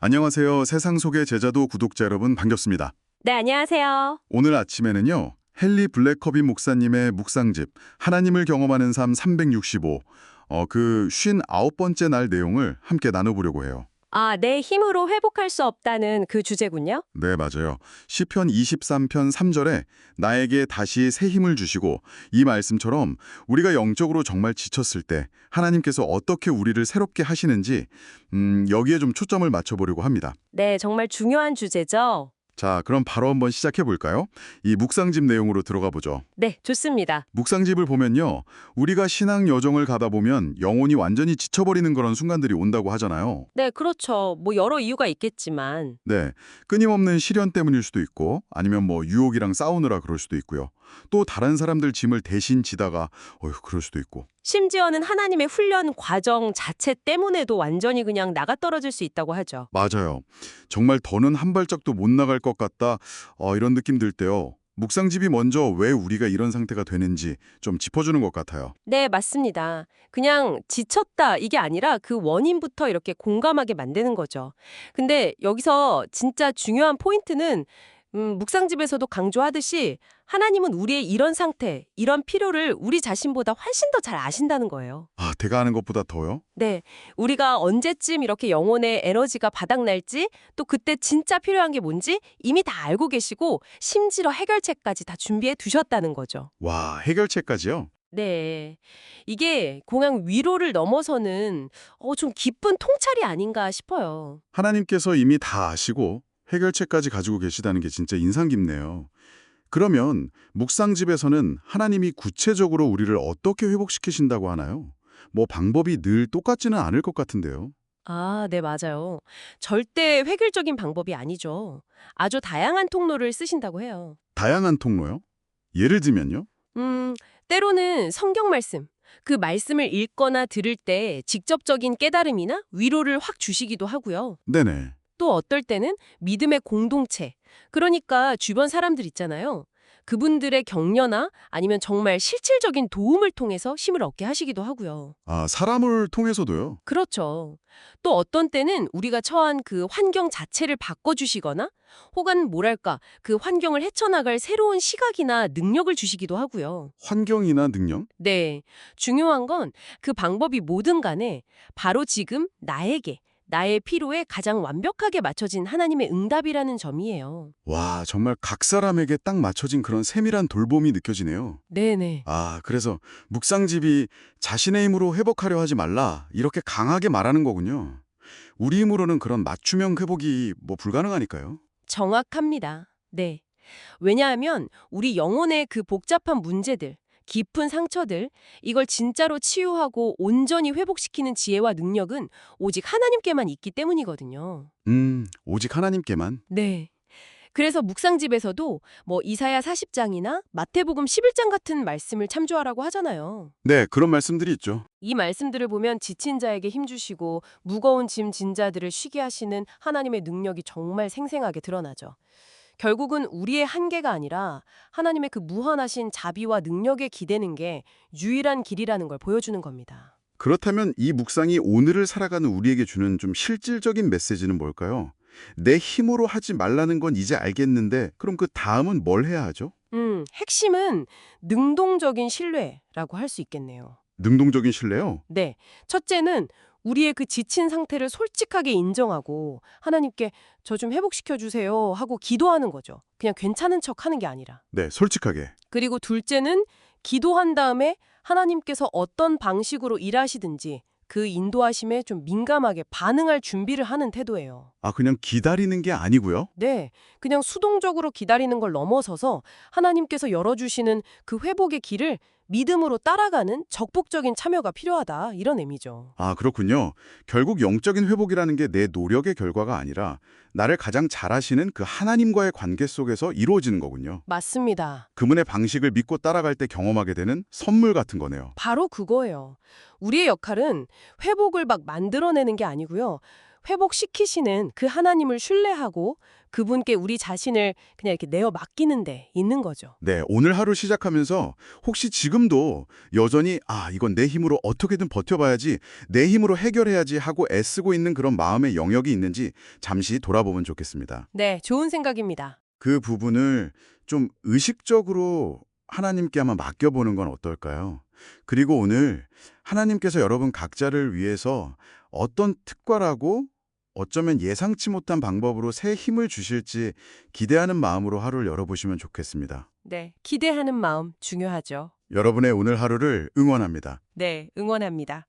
안녕하세요. 세상 속의 제자도 구독자 여러분 반갑습니다. 네, 안녕하세요. 오늘 아침에는요. 헨리 블랙커비 목사님의 묵상집 하나님을 경험하는 삶 365, 그 59번째 날 내용을 함께 나눠보려고 해요. 아, 내 힘으로 회복할 수 없다는 그 주제군요. 네, 맞아요. 시편 23편 3절에 나에게 다시 새 힘을 주시고, 이 말씀처럼 우리가 영적으로 정말 지쳤을 때 하나님께서 어떻게 우리를 새롭게 하시는지 여기에 좀 초점을 맞춰보려고 합니다. 네, 정말 중요한 주제죠. 자, 그럼 바로 한번 시작해 볼까요? 이 묵상집 내용으로 들어가 보죠. 네, 좋습니다. 묵상집을 보면요. 우리가 신앙 여정을 가다 보면 영혼이 완전히 지쳐버리는 그런 순간들이 온다고 하잖아요. 네, 그렇죠. 뭐 여러 이유가 있겠지만. 네. 끊임없는 시련 때문일 수도 있고 아니면 뭐 유혹이랑 싸우느라 그럴 수도 있고요. 또 다른 사람들 짐을 대신 지다가 그럴 수도 있고. 심지어는 하나님의 훈련 과정 자체 때문에도 완전히 그냥 나가 떨어질 수 있다고 하죠. 맞아요. 정말 더는 한 발짝도 못 나갈 것 같다. 이런 느낌 들 때요. 묵상집이 먼저 왜 우리가 이런 상태가 되는지 좀 짚어주는 것 같아요. 네, 맞습니다. 그냥 지쳤다 이게 아니라 그 원인부터 이렇게 공감하게 만드는 거죠. 근데 여기서 진짜 중요한 포인트는 묵상집에서도 강조하듯이 하나님은 우리의 이런 상태, 이런 필요를 우리 자신보다 훨씬 더 잘 아신다는 거예요. 아, 내가 아는 것보다 더요? 네, 우리가 언제쯤 이렇게 영혼의 에너지가 바닥날지, 또 그때 진짜 필요한 게 뭔지 이미 다 알고 계시고 심지어 해결책까지 다 준비해 두셨다는 거죠. 와, 해결책까지요? 네, 이게 그냥 위로를 넘어서는 좀 깊은 통찰이 아닌가 싶어요. 하나님께서 이미 다 아시고 해결책까지 가지고 계시다는 게 진짜 인상 깊네요. 그러면 묵상집에서는 하나님이 구체적으로 우리를 어떻게 회복시키신다고 하나요? 뭐 방법이 늘 똑같지는 않을 것 같은데요. 아, 네, 맞아요. 절대 획일적인 방법이 아니죠. 아주 다양한 통로를 쓰신다고 해요. 다양한 통로요? 예를 들면요? 음, 때로는 성경 말씀, 그 말씀을 읽거나 들을 때 직접적인 깨달음이나 위로를 확 주시기도 하고요. 네네. 또 어떨 때는 믿음의 공동체, 그러니까 주변 사람들 있잖아요. 그분들의 격려나 아니면 정말 실질적인 도움을 통해서 힘을 얻게 하시기도 하고요. 아, 사람을 통해서도요? 그렇죠. 또 어떤 때는 우리가 처한 그 환경 자체를 바꿔주시거나 혹은 뭐랄까 그 환경을 헤쳐나갈 새로운 시각이나 능력을 주시기도 하고요. 환경이나 능력? 네, 중요한 건 그 방법이 뭐든 간에 바로 지금 나에게, 나의 필요에 가장 완벽하게 맞춰진 하나님의 응답이라는 점이에요. 와, 정말 각 사람에게 딱 맞춰진 그런 세밀한 돌봄이 느껴지네요. 네네. 아, 그래서 묵상집이 자신의 힘으로 회복하려 하지 말라 이렇게 강하게 말하는 거군요. 우리 힘으로는 그런 맞춤형 회복이 뭐 불가능하니까요. 정확합니다. 네. 왜냐하면 우리 영혼의 그 복잡한 문제들, 깊은 상처들, 이걸 진짜로 치유하고 온전히 회복시키는 지혜와 능력은 오직 하나님께만 있기 때문이거든요. 오직 하나님께만. 네. 그래서 묵상집에서도 뭐 이사야 40장이나 마태복음 11장 같은 말씀을 참조하라고 하잖아요. 네, 그런 말씀들이 있죠. 이 말씀들을 보면 지친 자에게 힘주시고 무거운 짐 진 자들을 쉬게 하시는 하나님의 능력이 정말 생생하게 드러나죠. 결국은 우리의 한계가 아니라 하나님의 그 무한하신 자비와 능력에 기대는 게 유일한 길이라는 걸 보여주는 겁니다. 그렇다면 이 묵상이 오늘을 살아가는 우리에게 주는 좀 실질적인 메시지는 뭘까요? 내 힘으로 하지 말라는 건 이제 알겠는데 그럼 그 다음은 뭘 해야 하죠? 핵심은 능동적인 신뢰라고 할 수 있겠네요. 능동적인 신뢰요? 네. 첫째는 우리의 그 지친 상태를 솔직하게 인정하고 하나님께 저 좀 회복시켜 주세요 하고 기도하는 거죠. 그냥 괜찮은 척 하는 게 아니라. 네, 솔직하게. 그리고 둘째는 기도한 다음에 하나님께서 어떤 방식으로 일하시든지 그 인도하심에 좀 민감하게 반응할 준비를 하는 태도예요. 아, 그냥 기다리는 게 아니고요? 네, 그냥 수동적으로 기다리는 걸 넘어서서 하나님께서 열어주시는 그 회복의 길을 믿음으로 따라가는 적극적인 참여가 필요하다 이런 의미죠. 아, 그렇군요. 결국 영적인 회복이라는 게 내 노력의 결과가 아니라 나를 가장 잘 아시는 그 하나님과의 관계 속에서 이루어지는 거군요. 맞습니다. 그분의 방식을 믿고 따라갈 때 경험하게 되는 선물 같은 거네요. 바로 그거예요. 우리의 역할은 회복을 막 만들어내는 게 아니고요. 회복시키시는 그 하나님을 신뢰하고 그분께 우리 자신을 그냥 이렇게 내어 맡기는 데 있는 거죠. 네, 오늘 하루 시작하면서 혹시 지금도 여전히 이건 내 힘으로 어떻게든 버텨봐야지, 내 힘으로 해결해야지 하고 애쓰고 있는 그런 마음의 영역이 있는지 잠시 돌아보면 좋겠습니다. 네, 좋은 생각입니다. 그 부분을 좀 의식적으로 하나님께 한번 맡겨보는 건 어떨까요? 그리고 오늘 하나님께서 여러분 각자를 위해서 어떤 특별하고 어쩌면 예상치 못한 방법으로 새 힘을 주실지 기대하는 마음으로 하루를 열어보시면 좋겠습니다. 네, 기대하는 마음 중요하죠. 여러분의 오늘 하루를 응원합니다. 네, 응원합니다.